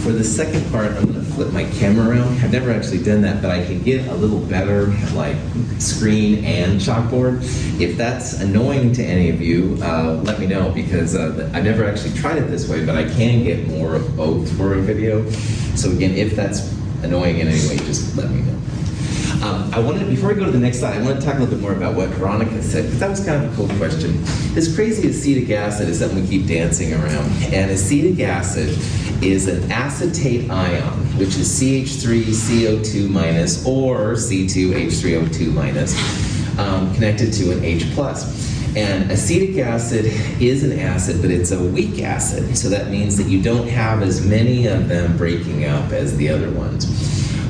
For the second part, I'm going to flip my camera around. I've never actually done that, but I can get a little better like screen and chalkboard. If that's annoying to any of you, let me know, because I've never actually tried it this way, but I can get more of both for a video. So again, if that's annoying in any way, just let me know. Before we go to the next slide, I want to talk a little bit more about what Veronica said, because that was kind of a cool question. This crazy acetic acid is something we keep dancing around. And acetic acid is an acetate ion, which is CH3CO2 minus or C2H3O2 minus, connected to an H plus. And acetic acid is an acid, but it's a weak acid. So that means that you don't have as many of them breaking up as the other ones.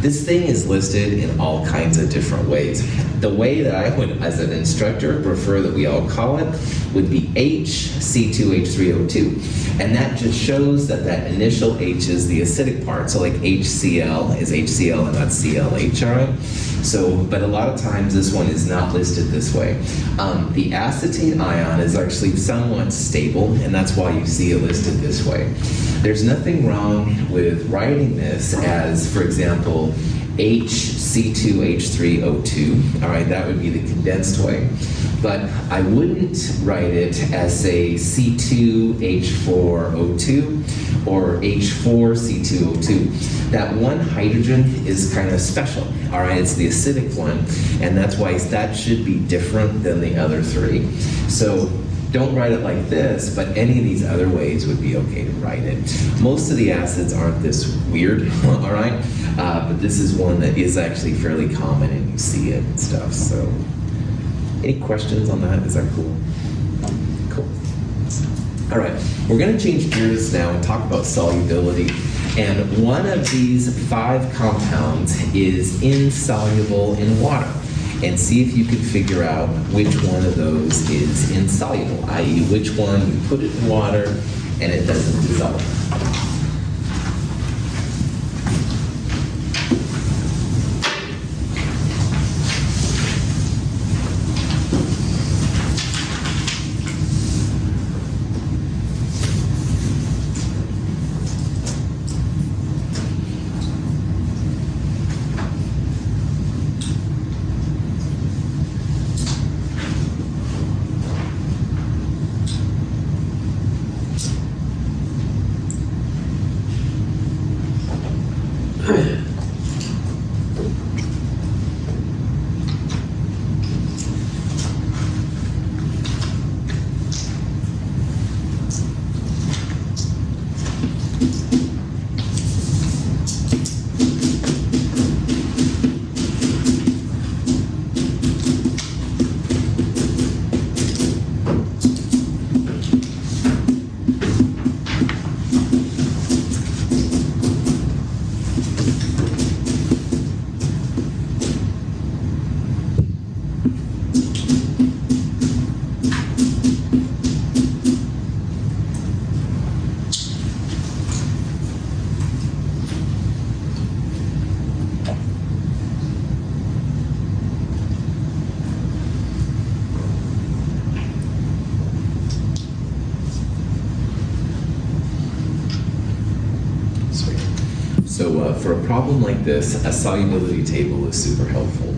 This thing is listed in all kinds of different ways. The way that I would, as an instructor, prefer that we all call it would be HC2H3O2. And that just shows that that initial H is the acidic part. So like HCl is HCl and not ClH, all right? So, but a lot of times this one is not listed this way. The acetate ion is actually somewhat stable, and that's why you see it listed this way. There's nothing wrong with writing this as, for example, HC2H3O2, all right, that would be the condensed way. But I wouldn't write it as, say, C2H4O2 or H4C2O2. That one hydrogen is kind of special, all right, it's the acidic one, and that's why that should be different than the other three. So don't write it like this, but any of these other ways would be okay to write it. Most of the acids aren't this weird, all right? But this is one that is actually fairly common, and you see it and stuff. So, any questions on that? Is that cool? Cool. All right, we're going to change gears now and talk about solubility. And one of these 5 compounds is insoluble in water. And see if you can figure out which one of those is insoluble, i.e. which one you put it in water and it doesn't dissolve. For a problem like this, a solubility table is super helpful.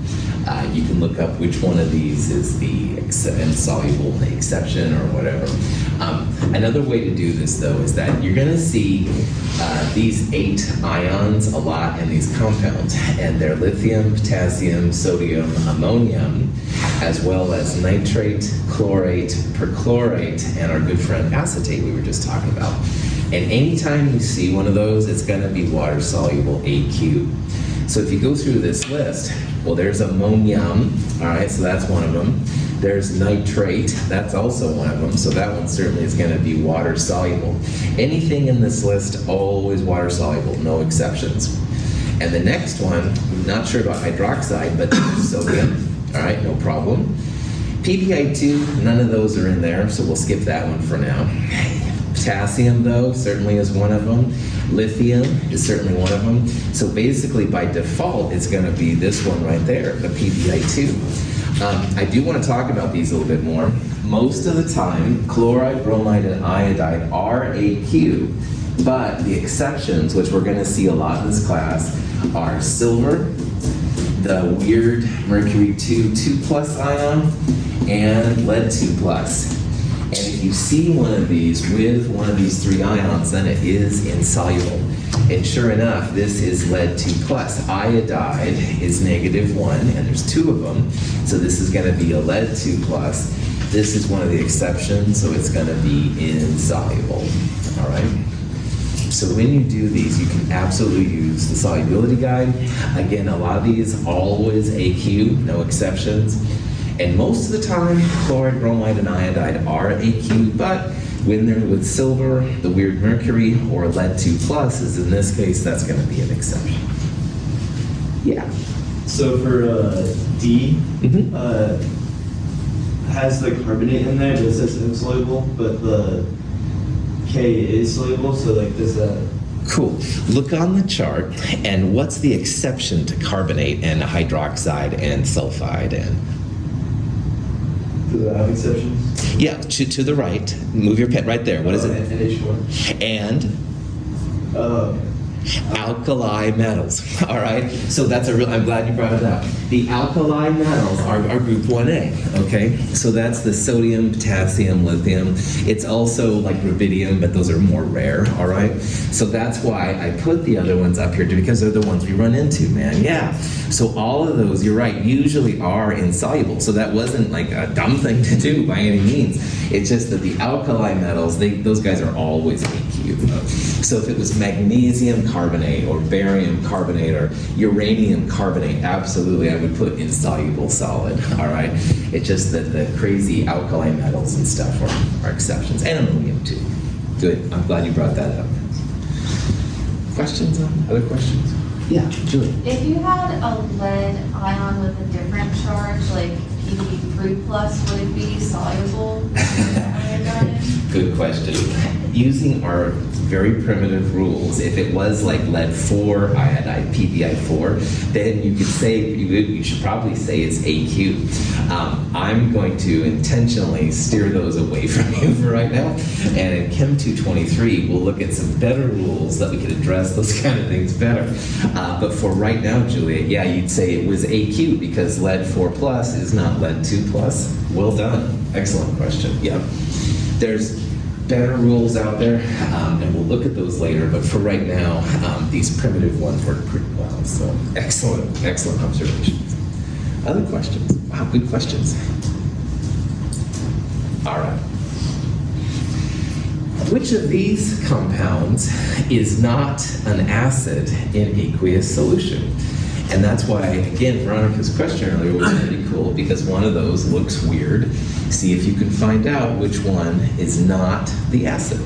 You can look up which one of these is the insoluble exception or whatever. Another way to do this, though, is that you're going to see these 8 ions a lot in these compounds, and they're lithium, potassium, sodium, ammonium, as well as nitrate, chlorate, perchlorate, and our good friend acetate we were just talking about. And anytime you see one of those, it's going to be water-soluble AQ. So if you go through this list, well, there's ammonium, all right, so that's one of them. There's nitrate, that's also one of them, so that one certainly is going to be water-soluble. Anything in this list, always water-soluble, no exceptions. And the next one, I'm not sure about hydroxide, but sodium, all right, no problem. PBI2, none of those are in there, so we'll skip that one for now. Potassium, though, certainly is one of them. Lithium is certainly one of them. So basically, by default, it's going to be this one right there, the PBI2. I do want to talk about these a little bit more. Most of the time, chloride, bromide, and iodide are AQ. But the exceptions, which we're going to see a lot in this class, are silver, the weird mercury 2+ ion, and lead 2+. And if you see one of these with one of these 3 ions, then it is insoluble. And sure enough, this is lead 2+. Iodide is -1, and there's 2 of them. So this is going to be a lead 2+. This is one of the exceptions, so it's going to be insoluble. All right? So when you do these, you can absolutely use the solubility guide. Again, a lot of these always AQ, no exceptions. And most of the time, chloride, bromide, and iodide are AQ, but when they're with silver, the weird mercury, or lead 2+, is in this case, that's going to be an exception. Yeah. So for D, has the carbonate in there, but it says insoluble, but the K is soluble, so like does that... Cool. Look on the chart, and what's the exception to carbonate and hydroxide and sulfide and... Do they have exceptions? Yeah, to the right. Move your pen right there. What is it? NH4. And alkali metals. All right. So that's a real. I'm glad you brought it up. The alkali metals are group 1A. Okay. So that's the sodium, potassium, lithium. It's also like rubidium, but those are more rare. All right. So that's why I put the other ones up here too, because they're the ones we run into, man. Yeah. So all of those, you're right, usually are insoluble. So that wasn't like a dumb thing to do by any means. It's just that the alkali metals, those guys are always AQ. So if it was magnesium carbonate or barium carbonate or uranium carbonate, absolutely I would put insoluble solid, all right? It's just that the crazy alkali metals and stuff are exceptions, and ammonium too. Good, I'm glad you brought that up. Questions on, other questions? Yeah, Julie. If you had a lead ion with a different charge, like Pb3+, would it be soluble in iodine? Good question. Using our very primitive rules, if it was like lead 4 iodide, PbI4, then you could say, you should probably say it's AQ. I'm going to intentionally steer those away from you for right now. And in Chem 223, we'll look at some better rules that we could address those kind of things better. But for right now, Juliet, yeah, you'd say it was AQ because lead 4+ is not lead 2+. Well done. Excellent question. Yep. There's better rules out there, and we'll look at those later, but for right now, these primitive ones work pretty well. So excellent, excellent observation. Other questions? Wow, good questions. All right. Which of these compounds is not an acid in aqueous solution? And that's why, again, Veronica's question earlier was pretty cool, because one of those looks weird. See if you can find out which one is not the acid.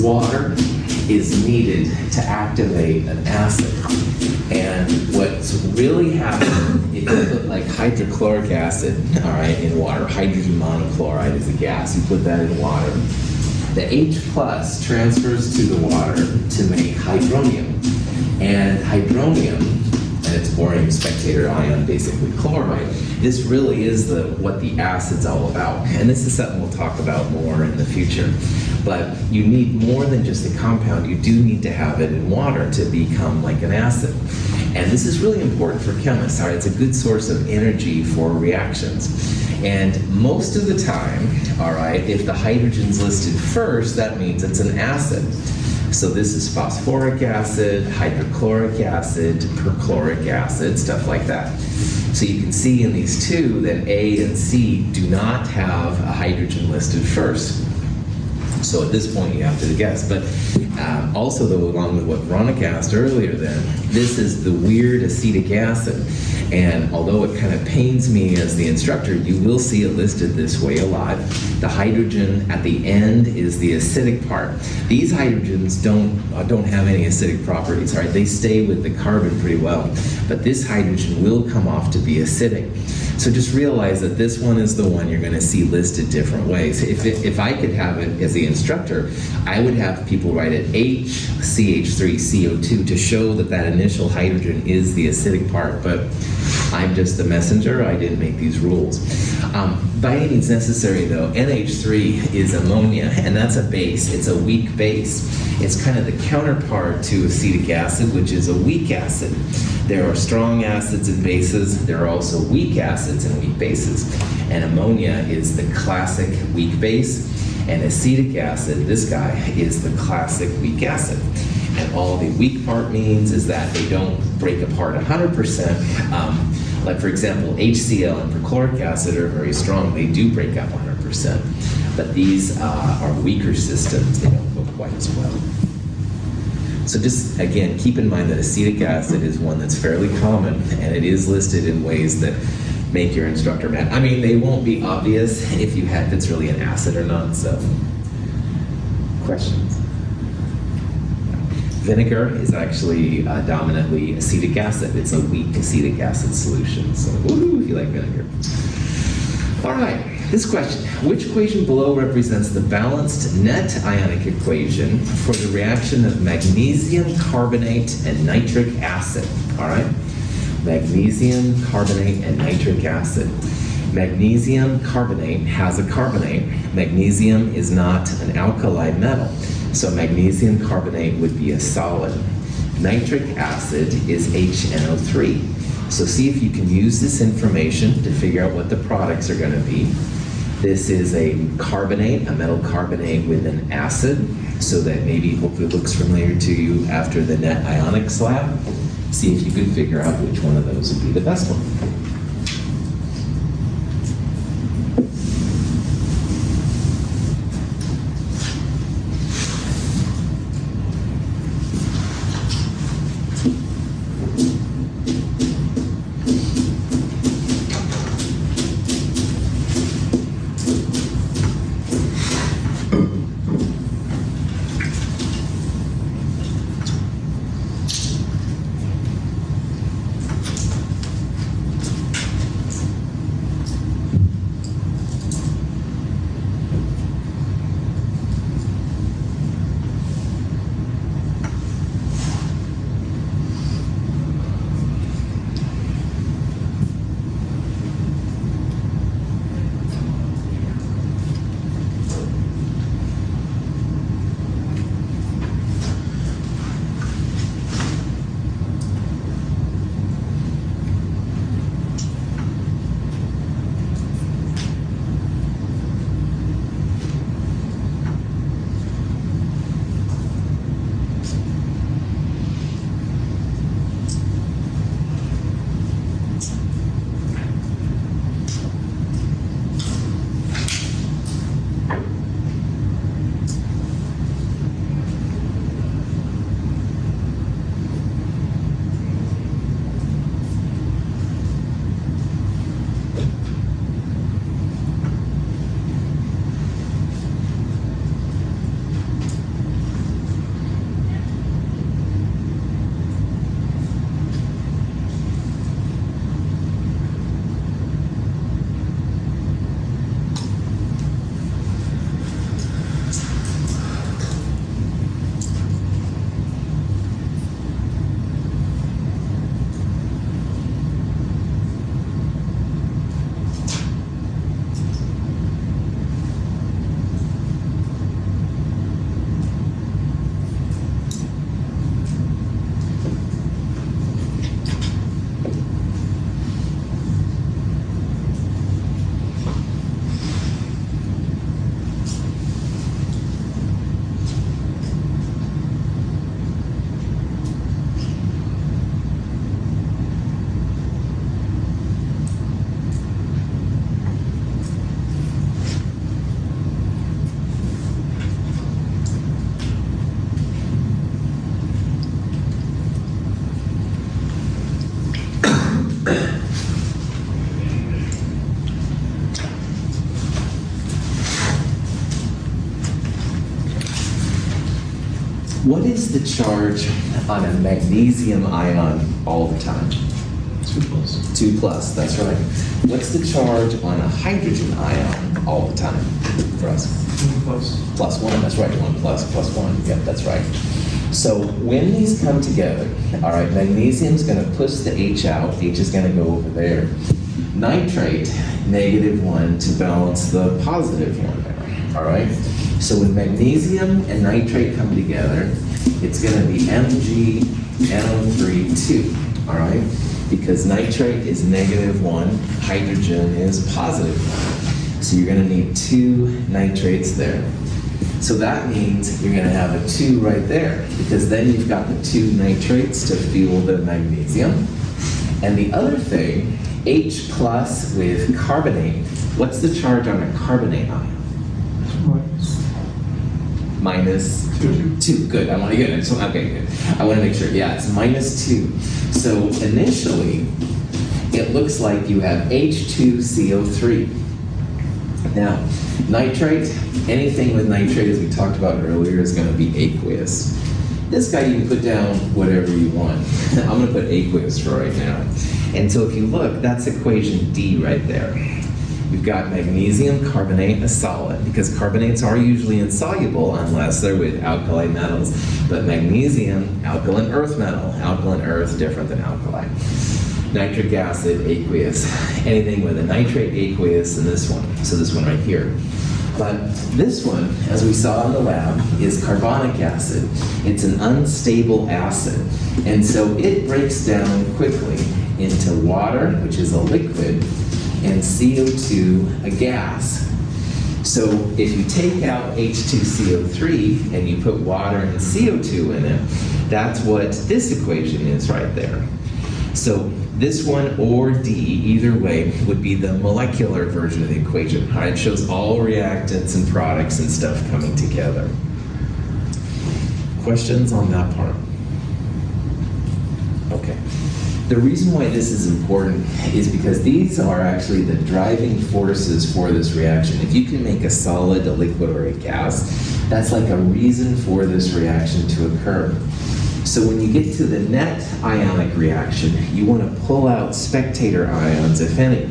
Water is needed to activate an acid. And what's really happening, if you put like hydrochloric acid, all right, in water, hydrogen monochloride is a gas, you put that in water, the H+ transfers to the water to make hydronium. And hydronium, and its boring spectator ion, basically chloride, this really is what the acid's all about. And this is something we'll talk about more in the future. But you need more than just the compound. You do need to have it in water to become like an acid. And this is really important for chemists. All right, it's a good source of energy for reactions. And most of the time, all right, if the hydrogen's listed first, that means it's an acid. So this is phosphoric acid, hydrochloric acid, perchloric acid, stuff like that. So you can see in these two that A and C do not have a hydrogen listed first. So at this point you have to guess. But also though, along with what Veronica asked earlier then, this is the weird acetic acid. And although it kind of pains me as the instructor, you will see it listed this way a lot. The hydrogen at the end is the acidic part. These hydrogens don't have any acidic properties, right? They stay with the carbon pretty well. But this hydrogen will come off to be acidic. So just realize that this one is the one you're going to see listed different ways. If I could have it as the instructor, I would have people write it HCH3CO2 to show that that initial hydrogen is the acidic part. But I'm just the messenger. I didn't make these rules. By any means necessary, though, NH3 is ammonia, and that's a base. It's a weak base. It's kind of the counterpart to acetic acid, which is a weak acid. There are strong acids and bases. There are also weak acids and weak bases. And ammonia is the classic weak base, and acetic acid, this guy, is the classic weak acid. And all the weak part means is that they don't break apart 100%. Like for example, HCl and perchloric acid are very strong. They do break up 100%. But these are weaker systems. They don't go quite as well. So just, again, keep in mind that acetic acid is one that's fairly common, and it is listed in ways that make your instructor mad. I mean, they won't be obvious if it's really an acid or not, so. Questions? Vinegar is actually dominantly acetic acid. It's a weak acetic acid solution, so woohoo if you like vinegar. All right, this question. Which equation below represents the balanced net ionic equation for the reaction of magnesium carbonate and nitric acid? All right, magnesium carbonate and nitric acid. Magnesium carbonate has a carbonate. Magnesium is not an alkali metal, so magnesium carbonate would be a solid. Nitric acid is HNO3. So see if you can use this information to figure out what the products are going to be. This is a carbonate, a metal carbonate with an acid, so that maybe hopefully looks familiar to you after the net ionic slab. See if you could figure out which one of those would be the best one. What is the charge on a magnesium ion all the time? 2+. 2 plus, that's right. What's the charge on a hydrogen ion all the time for us? 2+. Plus 1, that's right. 1 plus, plus 1. Yep, that's right. So when these come together, all right, magnesium's going to push the H out. H is going to go over there. Nitrate, -1 to balance the positive one there. All right? So when magnesium and nitrate come together, it's going to be MgNO3 2. All right? Because nitrate is -1, hydrogen is +1. So you're going to need 2 nitrates there. So that means you're going to have a 2 right there, because then you've got the 2 nitrates to fuel the magnesium. And the other thing, H plus with carbonate, what's the charge on a carbonate ion? -2. Good. I want to get it. Okay, good. I want to make sure. Yeah, it's -2. So initially, it looks like you have H2CO3. Now, nitrate, anything with nitrate, as we talked about earlier, is going to be aqueous. This guy you can put down whatever you want. I'm going to put aqueous for right now. And so if you look, that's equation D right there. We've got magnesium carbonate, a solid, because carbonates are usually insoluble unless they're with alkali metals. But magnesium, alkaline earth metal. Alkaline earth, different than alkali. Nitric acid, aqueous. Anything with a nitrate, aqueous, and this one. So this one right here. But this one, as we saw in the lab, is carbonic acid. It's an unstable acid. And so it breaks down quickly into water, which is a liquid, and CO2, a gas. So if you take out H2CO3 and you put water and CO2 in it, that's what this equation is right there. So this one or D, either way, would be the molecular version of the equation. All right, it shows all reactants and products and stuff coming together. Questions on that part? Okay. The reason why this is important is because these are actually the driving forces for this reaction. If you can make a solid, a liquid, or a gas, that's like a reason for this reaction to occur. So when you get to the net ionic reaction, you want to pull out spectator ions, if any.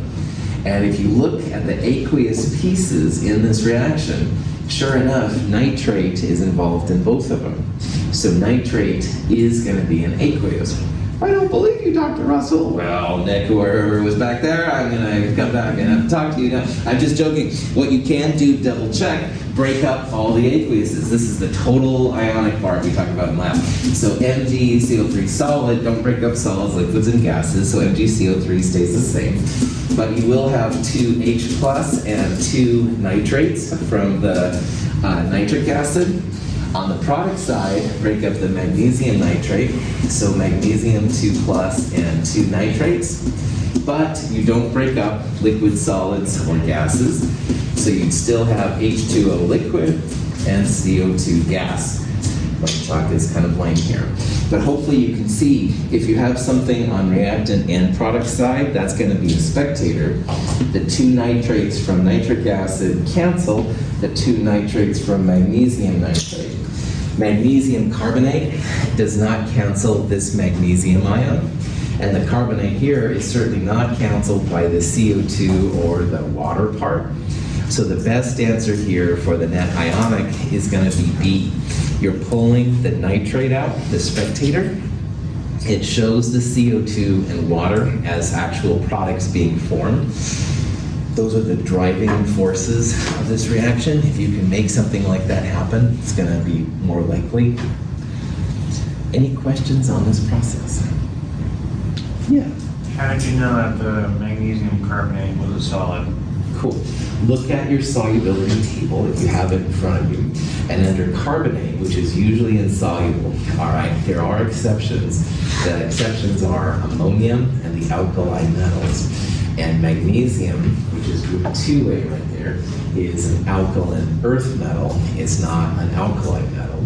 And if you look at the aqueous pieces in this reaction, sure enough, nitrate is involved in both of them. So nitrate is going to be an aqueous. I don't believe you, Dr. Russell. Well, Nick, whoever was back there, I'm going to come back and have to talk to you now. I'm just joking. What you can do, double check, break up all the aqueuses. This is the total ionic part we talked about in lab. So MgCO3 solid, don't break up solids, liquids, and gases, so MgCO3 stays the same. But you will have 2 H plus and 2 nitrates from the nitric acid. On the product side, break up the magnesium nitrate, so magnesium 2 plus and 2 nitrates, but you don't break up liquid solids or gases, so you'd still have H2O liquid and CO2 gas. My chalk is kind of blank here. But hopefully you can see, if you have something on reactant and product side, that's going to be a spectator. The 2 nitrates from nitric acid cancel the 2 nitrates from magnesium nitrate. Magnesium carbonate does not cancel this magnesium ion. And the carbonate here is certainly not canceled by the CO2 or the water part. So the best answer here for the net ionic is going to be B. You're pulling the nitrate out, the spectator. It shows the CO2 and water as actual products being formed. Those are the driving forces of this reaction. If you can make something like that happen, it's going to be more likely. Any questions on this process? Yeah. How did you know that the magnesium carbonate was a solid? Cool. Look at your solubility table if you have it in front of you. And under carbonate, which is usually insoluble, all right, there are exceptions. The exceptions are ammonium and the alkali metals. And magnesium, which is group 2A right there, is an alkaline earth metal. It's not an alkali metal.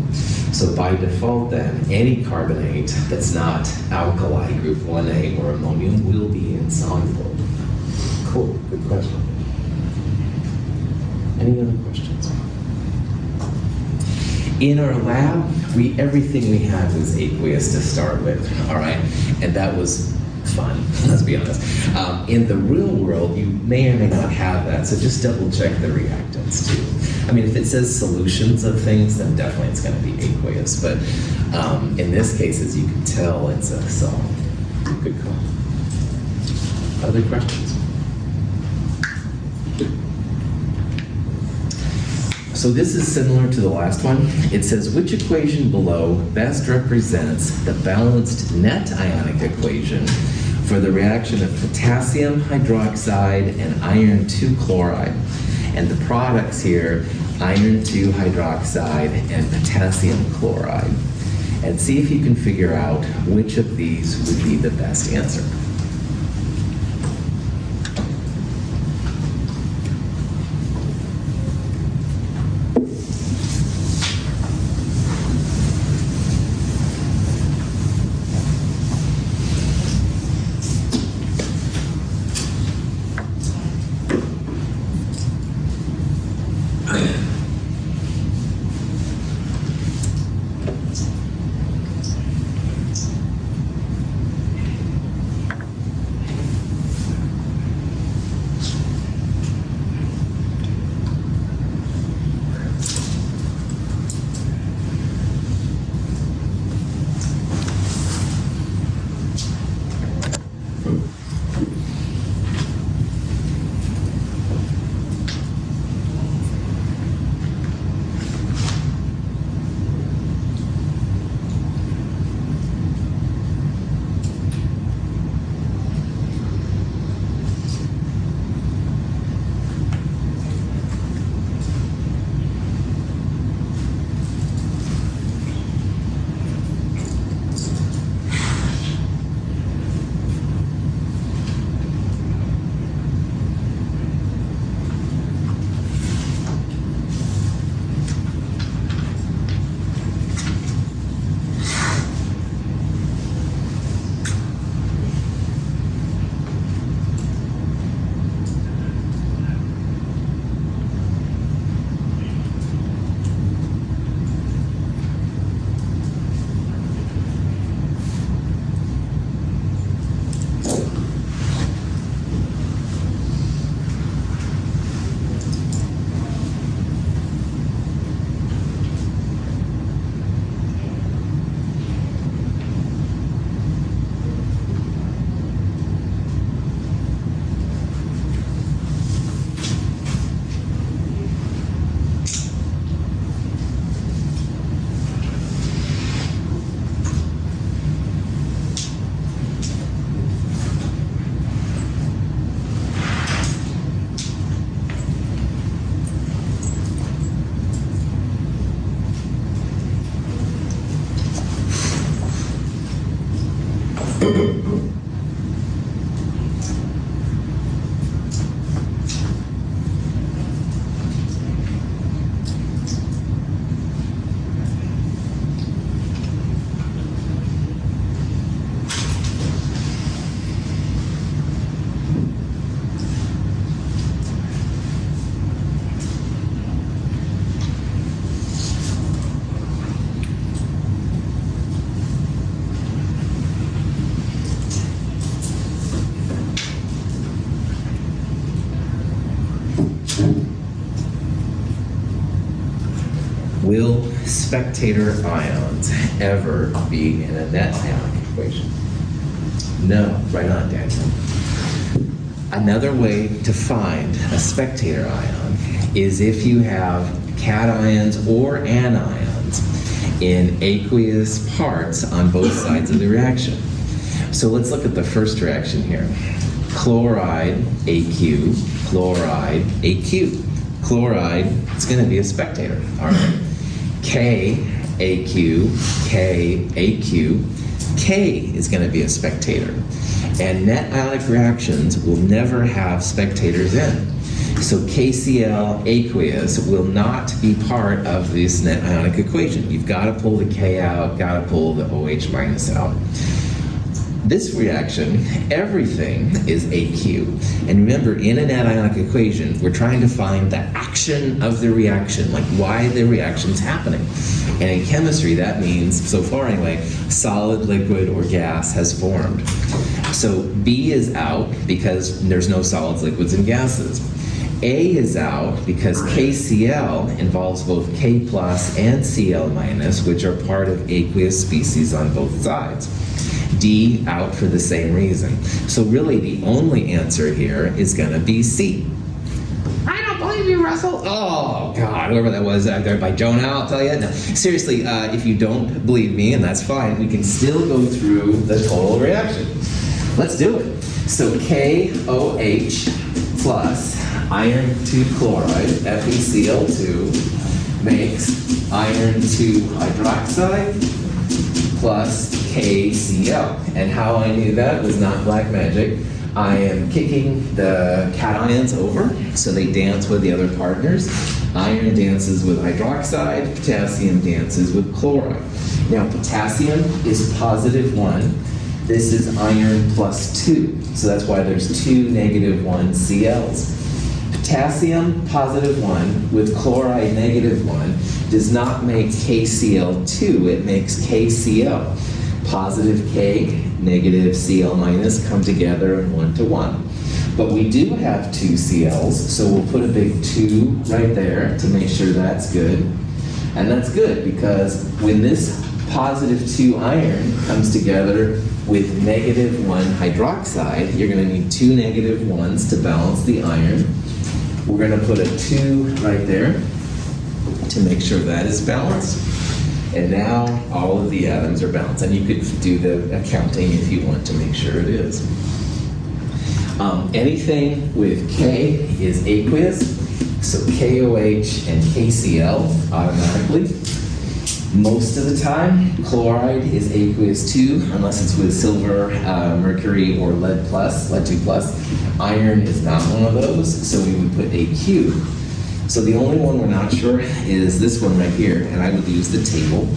So by default then, any carbonate that's not alkali, group 1A or ammonium, will be insoluble. Cool, good question. Any other questions? In our lab, everything we had was aqueous to start with, all right? And that was fun, let's be honest. In the real world, you may or may not have that, so just double check the reactants too. I mean, if it says solutions of things, then definitely it's going to be aqueous, but in this case, as you can tell, it's a solid. Good call. Other questions? So this is similar to the last one. It says, which equation below best represents the balanced net ionic equation for the reaction of potassium hydroxide and iron 2 chloride? And the products here, iron 2 hydroxide and potassium chloride. And see if you can figure out which of these would be the best answer. Will spectator ions ever be in a net ionic equation? No, right on, Daniel. Another way to find a spectator ion is if you have cations or anions in aqueous parts on both sides of the reaction. So let's look at the first reaction here. Chloride, AQ, chloride, AQ. Chloride, it's going to be a spectator, all right? K, AQ, K, AQ. K is going to be a spectator. And net ionic reactions will never have spectators in. So KCl aqueous will not be part of this net ionic equation. You've got to pull the K out, got to pull the OH minus out. This reaction, everything is AQ. And remember, in a net ionic equation, we're trying to find the action of the reaction, like why the reaction's happening. And in chemistry, that means, so far anyway, solid, liquid, or gas has formed. So B is out because there's no solids, liquids, and gases. A is out because KCl involves both K plus and Cl minus, which are part of aqueous species on both sides. D out for the same reason. So really the only answer here is gonna be C. I don't believe you, Russell. Oh, God, whoever that was out there by Jonah, I'll tell you. No, seriously, if you don't believe me, and that's fine, we can still go through the total reaction. Let's do it. So KOH plus iron 2 chloride, FeCl2, makes iron 2 hydroxide plus KCl. And how I knew that was not black magic. I am kicking the cations over so they dance with the other partners. Iron dances with hydroxide, potassium dances with chloride. Now potassium is +1. This is iron +2. So that's why there's 2 -1 Cls. Potassium +1 with chloride -1 does not make KCl2, it makes KCl. Positive K, negative Cl minus come together in 1 to 1. But we do have 2 Cls, so we'll put a big 2 right there to make sure that's good. And that's good because when this +2 iron comes together with -1 hydroxide, you're going to need 2 -1s to balance the iron. We're going to put a 2 right there to make sure that is balanced. And now all of the atoms are balanced. And you could do the accounting if you want to make sure it is. Anything with K is aqueous, so KOH and KCl automatically. Most of the time, chloride is aqueous too, unless it's with silver, mercury, or lead 2+. Iron is not one of those, so we would put AQ. So the only one we're not sure is this one right here, and I would use the table.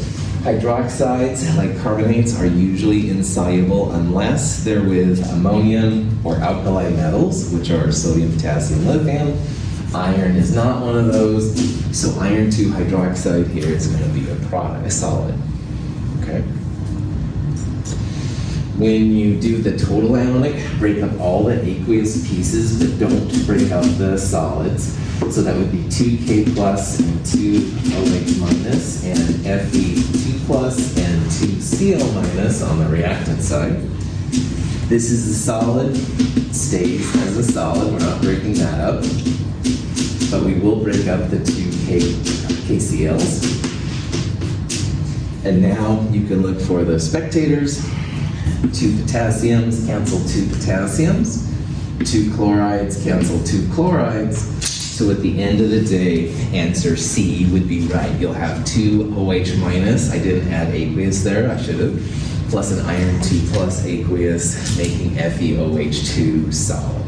Hydroxides, like carbonates, are usually insoluble unless they're with ammonium or alkali metals, which are sodium, potassium, lithium. Iron is not one of those, so iron 2 hydroxide here is going to be a product, a solid. Okay. When you do the total ionic, break up all the aqueous pieces, but don't break up the solids. So that would be 2K plus and 2OH minus, and Fe2 plus and 2Cl minus on the reactant side. This is a solid, stays as a solid, we're not breaking that up. But we will break up the 2 KCls. And now you can look for the spectators. 2 potassiums cancel 2 potassiums. 2 chlorides cancel 2 chlorides. So at the end of the day, answer C would be right. You'll have 2 OH minus, I didn't add aqueous there, I should have, plus an iron 2 plus aqueous, making FeOH2 solid.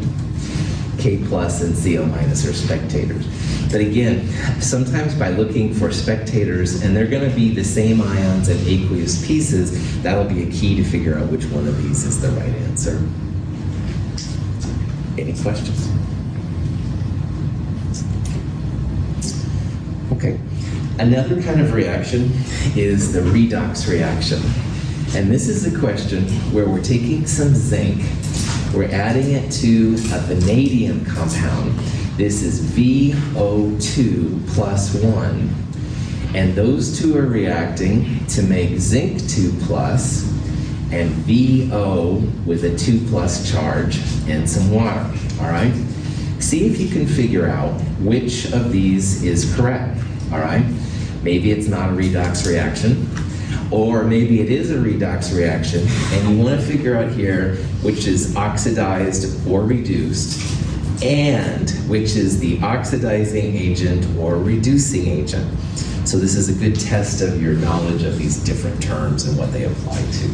K plus and Cl minus are spectators. But again, sometimes by looking for spectators, and they're going to be the same ions and aqueous pieces, that'll be a key to figure out which one of these is the right answer. Any questions? Okay. Another kind of reaction is the redox reaction. And this is a question where we're taking some zinc, we're adding it to a vanadium compound. This is VO2 plus 1. And those two are reacting to make zinc 2 plus and VO with a 2 plus charge and some water, all right? See if you can figure out which of these is correct, all right? Maybe it's not a redox reaction, or maybe it is a redox reaction, and you want to figure out here which is oxidized or reduced, and which is the oxidizing agent or reducing agent. So this is a good test of your knowledge of these different terms and what they apply to.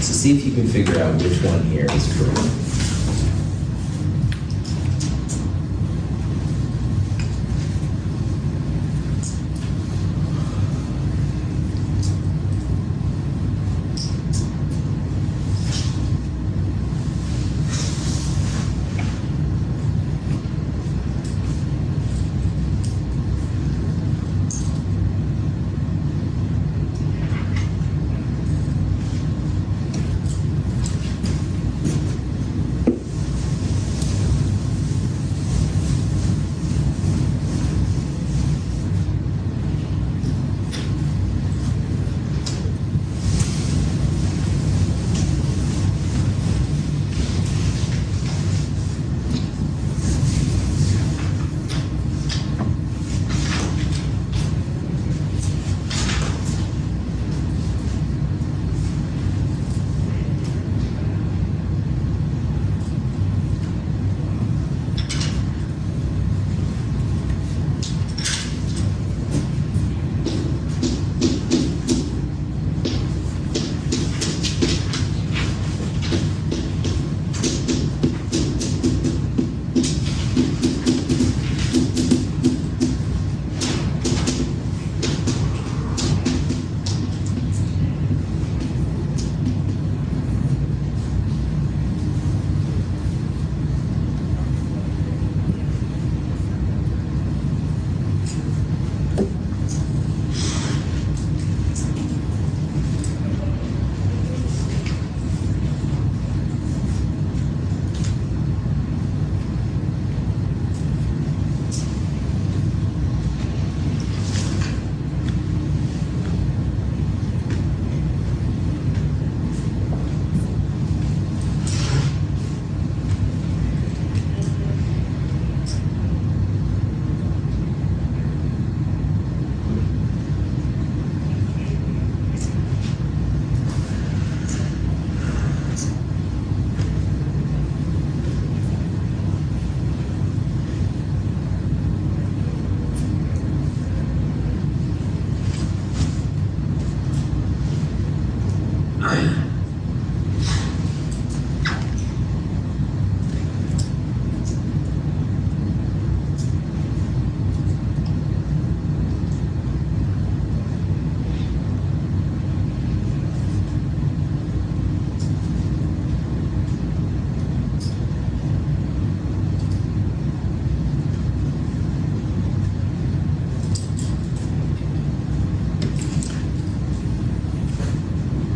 So see if you can figure out which one here is correct.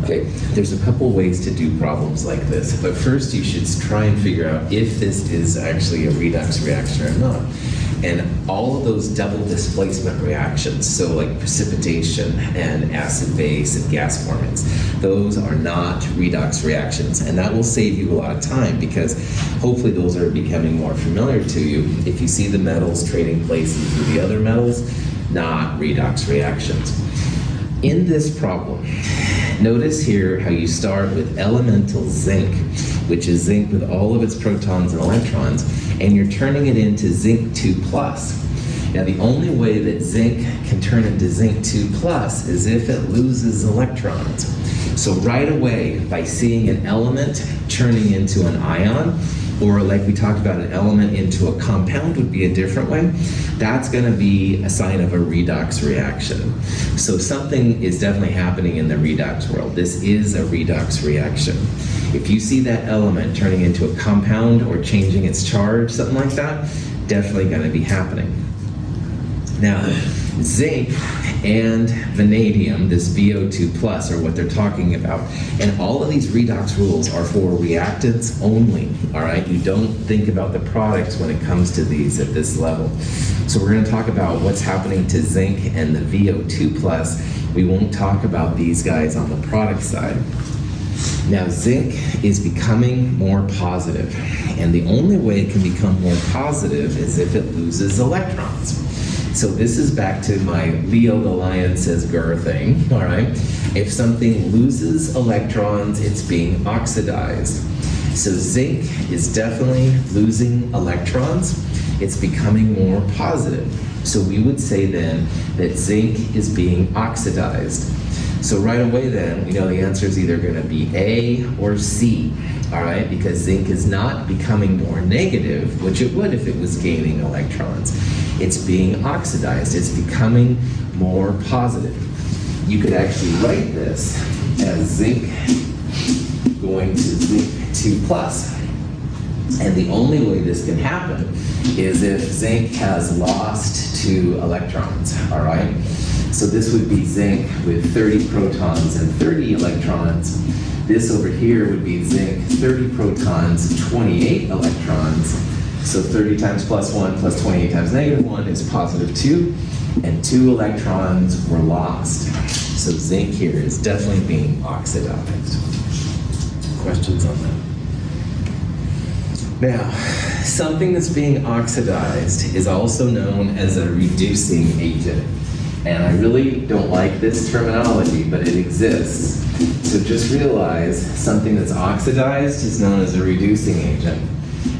Okay, there's a couple ways to do problems like this, but first you should try and figure out if this is actually a redox reaction or not. And all of those double displacement reactions, so like precipitation and acid-base and gas formants, those are not redox reactions. And that will save you a lot of time because hopefully those are becoming more familiar to you. If you see the metals trading places with the other metals, not redox reactions. In this problem, notice here how you start with elemental zinc, which is zinc with all of its protons and electrons, and you're turning it into zinc 2 plus. Now the only way that zinc can turn into zinc 2 plus is if it loses electrons. So right away, by seeing an element turning into an ion, or like we talked about, an element into a compound would be a different way, that's going to be a sign of a redox reaction. So something is definitely happening in the redox world. This is a redox reaction. If you see that element turning into a compound or changing its charge, something like that, definitely going to be happening. Now, zinc and vanadium, this VO2 plus, are what they're talking about. And all of these redox rules are for reactants only, all right? You don't think about the products when it comes to these at this level. So we're going to talk about what's happening to zinc and the VO2 plus. We won't talk about these guys on the product side. Now, zinc is becoming more positive, and the only way it can become more positive is if it loses electrons. So this is back to my Leo the Lion says grr thing, all right? If something loses electrons, it's being oxidized. So zinc is definitely losing electrons. It's becoming more positive. So we would say then that zinc is being oxidized. So right away then, we know the answer is either going to be A or C, all right? Because zinc is not becoming more negative, which it would if it was gaining electrons. It's being oxidized. It's becoming more positive. You could actually write this as zinc going to zinc 2 plus. And the only way this can happen is if zinc has lost 2 electrons, all right? So this would be zinc with 30 protons and 30 electrons. This over here would be zinc 30 protons, 28 electrons. So 30 times plus 1 plus 28 times negative 1 is positive 2, and 2 electrons were lost. So zinc here is definitely being oxidized. Questions on that? Now, something that's being oxidized is also known as a reducing agent. And I really don't like this terminology, but it exists. So just realize something that's oxidized is known as a reducing agent.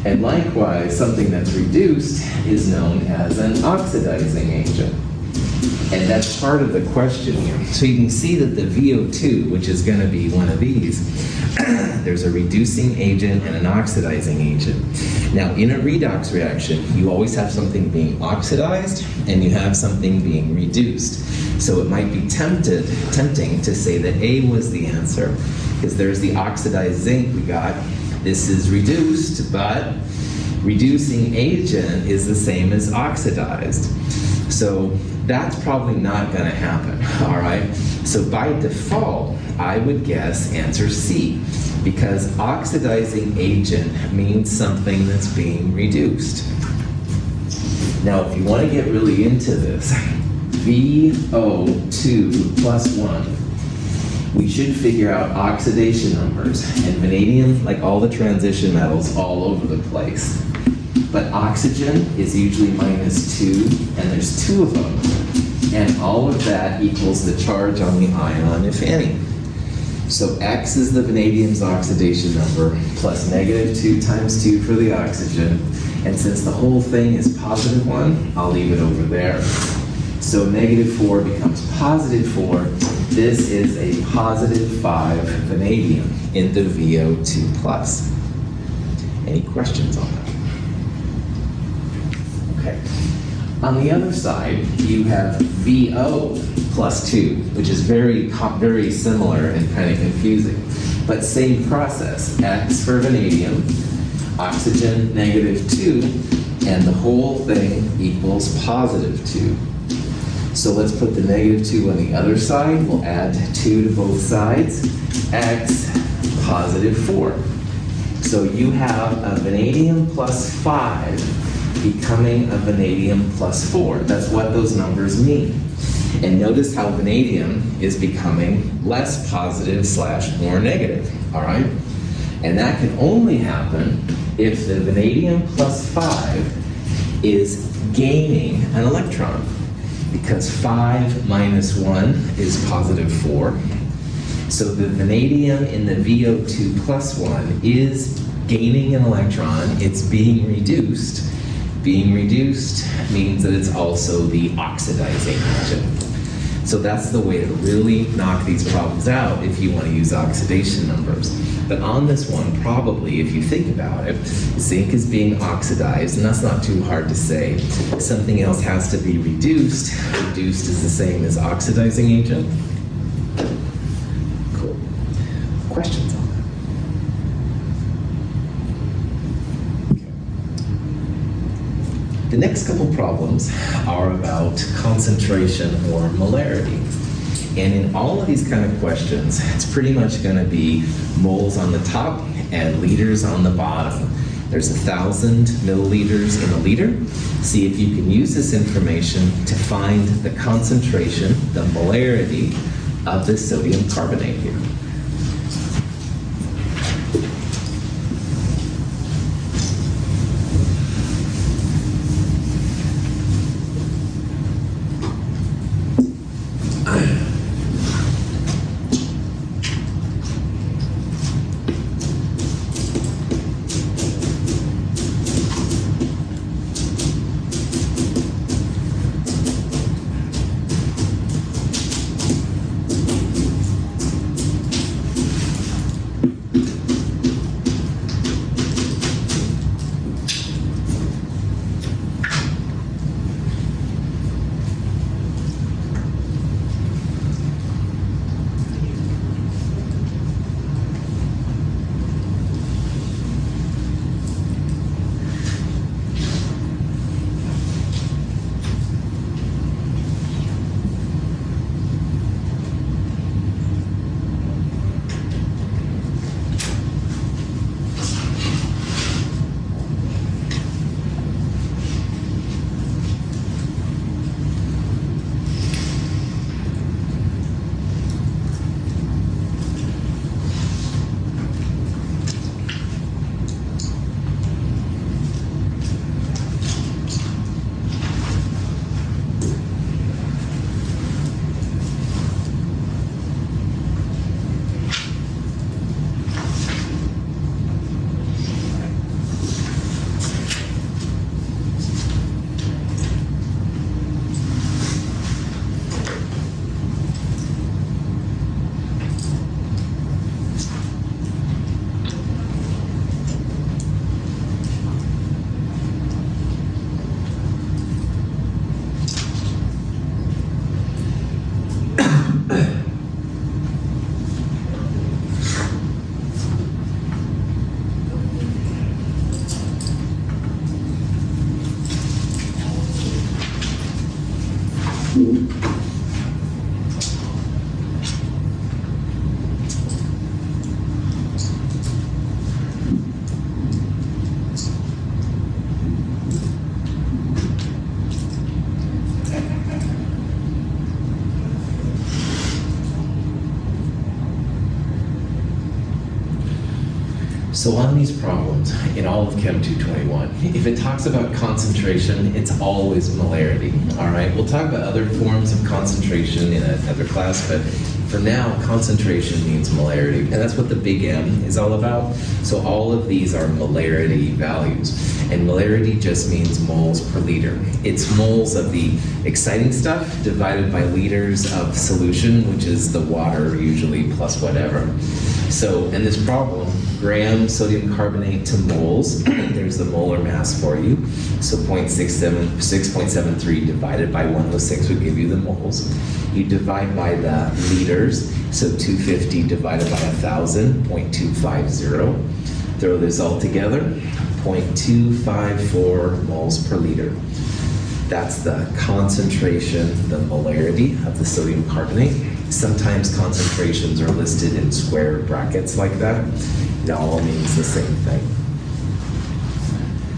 And likewise, something that's reduced is known as an oxidizing agent. And that's part of the question here. So you can see that the VO2, which is going to be one of these, there's a reducing agent and an oxidizing agent. Now, in a redox reaction, you always have something being oxidized and you have something being reduced. So it might be tempting to say that A was the answer, because there's the oxidized zinc we got. This is reduced, but reducing agent is the same as oxidized. So that's probably not going to happen, all right? So by default, I would guess answer C, because oxidizing agent means something that's being reduced. Now, if you want to get really into this, VO2 plus 1, we should figure out oxidation numbers. And vanadium, like all the transition metals, all over the place. But oxygen is usually -2, and there's 2 of them. And all of that equals the charge on the ion, if any. So X is the vanadium's oxidation number, plus -2 times 2 for the oxygen. And since the whole thing is +1, I'll leave it over there. So -4 becomes +4. This is a +5 vanadium in the VO2 plus. Any questions on that? Okay. On the other side, you have VO plus 2, which is very similar and kind of confusing. But same process. X for vanadium, oxygen -2, and the whole thing equals +2. So let's put the -2 on the other side. We'll add 2 to both sides. X +4. So you have a vanadium +5 becoming a vanadium +4. That's what those numbers mean. And notice how vanadium is becoming less positive / more negative, all right? And that can only happen if the vanadium +5 is gaining an electron, because 5 - 1 is +4. So the vanadium in the VO2 +1 is gaining an electron. It's being reduced. Being reduced means that it's also the oxidizing agent. So that's the way to really knock these problems out if you want to use oxidation numbers. But on this one, probably, if you think about it, zinc is being oxidized, and that's not too hard to say. Something else has to be reduced. Reduced is the same as oxidizing agent. Cool. Questions on that? Okay. The next couple problems are about concentration or molarity. And in all of these kind of questions, it's pretty much going to be moles on the top and liters on the bottom. There's 1,000 milliliters in a liter. See if you can use this information to find the concentration, the molarity of the sodium carbonate here. So on these problems, in all of Chem 221, if it talks about concentration, it's always molarity, all right? We'll talk about other forms of concentration in another class, but for now, concentration means molarity, and that's what the big M is all about. So all of these are molarity values, and molarity just means moles per liter. It's moles of the exciting stuff divided by liters of solution, which is the water usually plus whatever. So in this problem, gram sodium carbonate to moles, there's the molar mass for you. So 6.73 divided by 106 would give you the moles. You divide by the liters, so 250 divided by 1,000, 0.250. Throw this all together, 0.254 moles per liter. That's the concentration, the molarity of the sodium carbonate. Sometimes concentrations are listed in square brackets like that. It all means the same thing.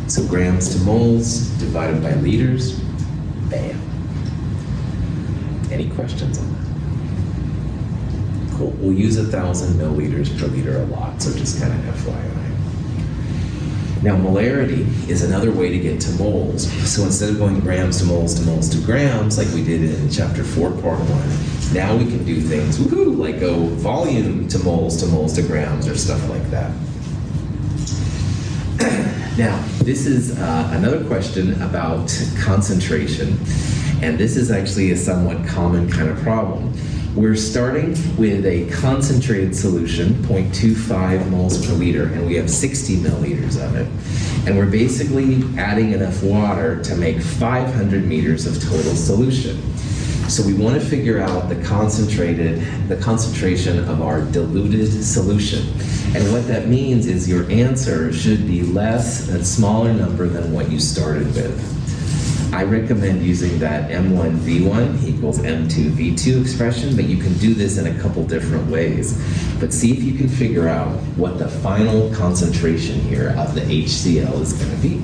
So grams to moles divided by liters, bam. Any questions on that? Cool. We'll use 1,000 milliliters per liter a lot, so just kind of FYI. Now, molarity is another way to get to moles. So instead of going grams to moles to moles to grams, like we did in chapter 4, part 1, now we can do things, woohoo, like go volume to moles to grams or stuff like that. Now, this is another question about concentration, and this is actually a somewhat common kind of problem. We're starting with a concentrated solution, 0.25 moles per liter, and we have 60 milliliters of it. And we're basically adding enough water to make 500 meters of total solution. So we want to figure out the concentration of our diluted solution. And what that means is your answer should be less, a smaller number than what you started with. I recommend using that M1V1 equals M2V2 expression, but you can do this in a couple different ways. But see if you can figure out what the final concentration here of the HCl is going to be.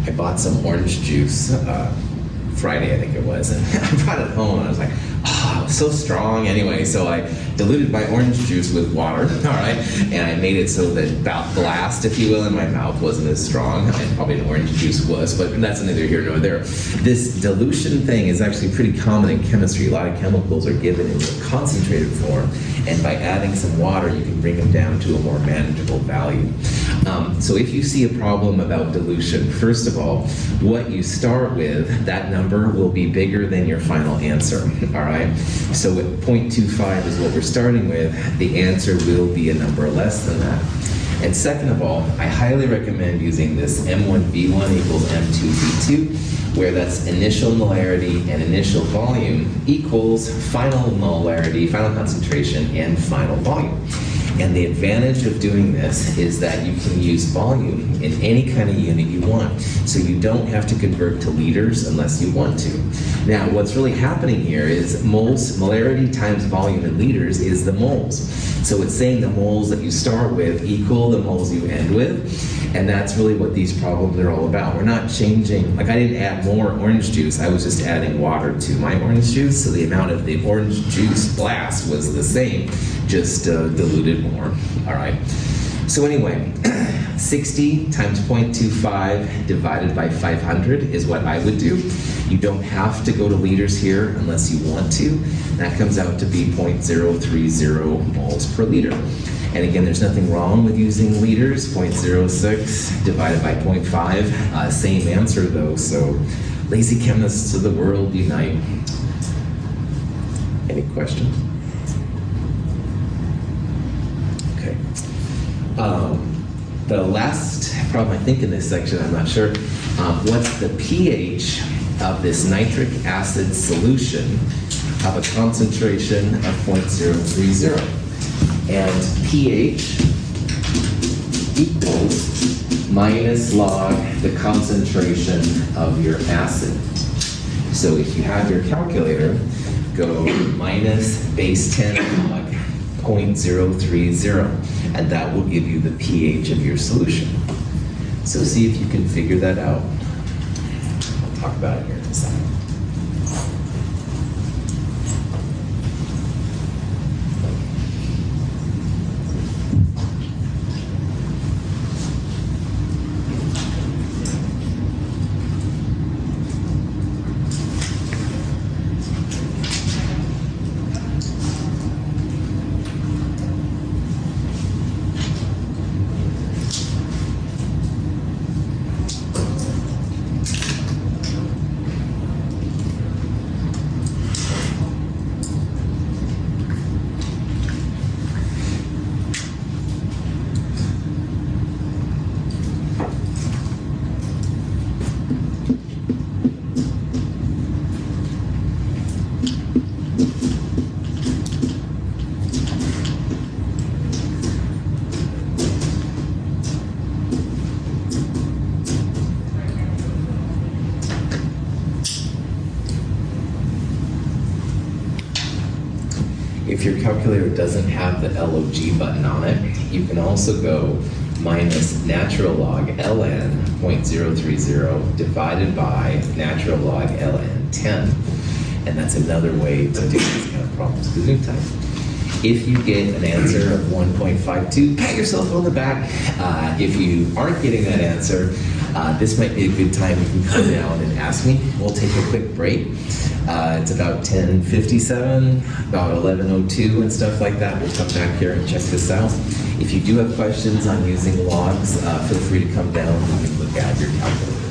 I bought some orange juice Friday, I think it was, and I brought it home and I was like, oh, it was so strong anyway. So I diluted my orange juice with water, all right, and I made it so that about blast, if you will, in my mouth wasn't as strong as probably an orange juice was, but that's neither here nor there. This dilution thing is actually pretty common in chemistry. A lot of chemicals are given in a concentrated form, and by adding some water, you can bring them down to a more manageable value. So if you see a problem about dilution, first of all, what you start with, that number will be bigger than your final answer, all right? So at 0.25 is what we're starting with, the answer will be a number less than that. And second of all, I highly recommend using this M1V1 equals M2V2, where that's initial molarity and initial volume equals final molarity, final concentration, and final volume. And the advantage of doing this is that you can use volume in any kind of unit you want. So you don't have to convert to liters unless you want to. Now, what's really happening here is moles, molarity times volume in liters is the moles. So it's saying the moles that you start with equal the moles you end with. And that's really what these problems are all about. We're not changing, like I didn't add more orange juice, I was just adding water to my orange juice. So the amount of the orange juice blast was the same, just diluted more. All right. So anyway, 60 times 0.25 divided by 500 is what I would do. You don't have to go to liters here unless you want to. That comes out to be 0.030 moles per liter. And again, there's nothing wrong with using liters, 0.06 divided by 0.5. Same answer though, so lazy chemists of the world unite. Any questions? Okay. The last problem I think in this section, I'm not sure, what's the pH of this nitric acid solution of a concentration of 0.030? And pH equals minus log the concentration of your acid. So if you have your calculator, go minus base 10 log 0.030, and that will give you the pH of your solution. So see if you can figure that out. I'll talk about it here in a second. If your calculator doesn't have the LOG button on it, you can also go minus natural log ln 0.030 divided by natural log ln 10. And that's another way to do these kind of problems. If you get an answer of 1.52, pat yourself on the back. If you aren't getting that answer, this might be a good time you can come down and ask me. We'll take a quick break. It's about 10:57, about 11:02 and stuff like that. We'll come back here and check this out. If you do have questions on using logs, feel free to come down and we can look at your calculator.